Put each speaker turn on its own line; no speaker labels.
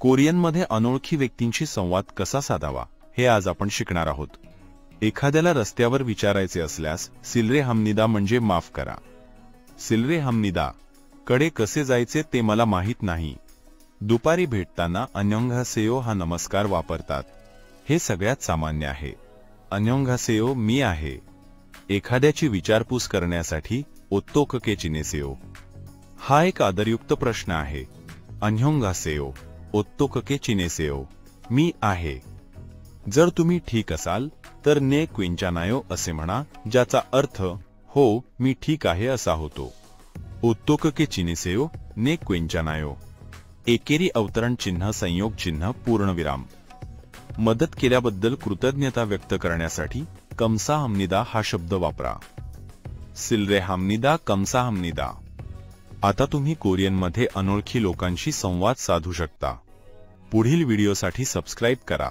कोरियनमध्ये अनोळखी व्यक्तींशी संवाद कसा साधावा हे आज आपण शिकणार आहोत। एखाद्याला रस्त्यावर विचारायचे असल्यास सिल्रे हमनिदा म्हणजे माफ करा, सिल्रे हमनिदा कडे कसे जायचे ते मला माहित नाही। दुपारी भेटताना अन्योंघासेयो हा नमस्कार वापरतात। हे सगळ्यात सामान्य आहे। अन्योंघासेयो मी आहे। एखाद्याची विचारपूस करण्यासाठी ओत्तोकके चिनेसेयो हा एक आदरयुक्त प्रश्न आहे। अन्योंघासेयो ओत्तोकके चिनेसेयो मी आहे। जर तुम्ही ठीक असाल तर ने क्विंचानायो असे म्हणा, ज्याचा अर्थ हो मी ठीक आहे असा होतो। ओत्तोकके चिनेसेयो ने क्विंचानायो एकेरी अवतरण चिन्ह संयोग चिन्ह पूर्णविराम। मदत केल्याबद्दल कृतज्ञता व्यक्त करण्यासाठी कमसा हमनिदा हा शब्द वापरा। सिल्रे हमनिदा कमसा हमनिदा। आता तुम्ही कोरियनमध्ये अनोळखी लोकांशी संवाद साधू शकता। पुढील व्हिडिओसाठी सबस्क्राइब करा।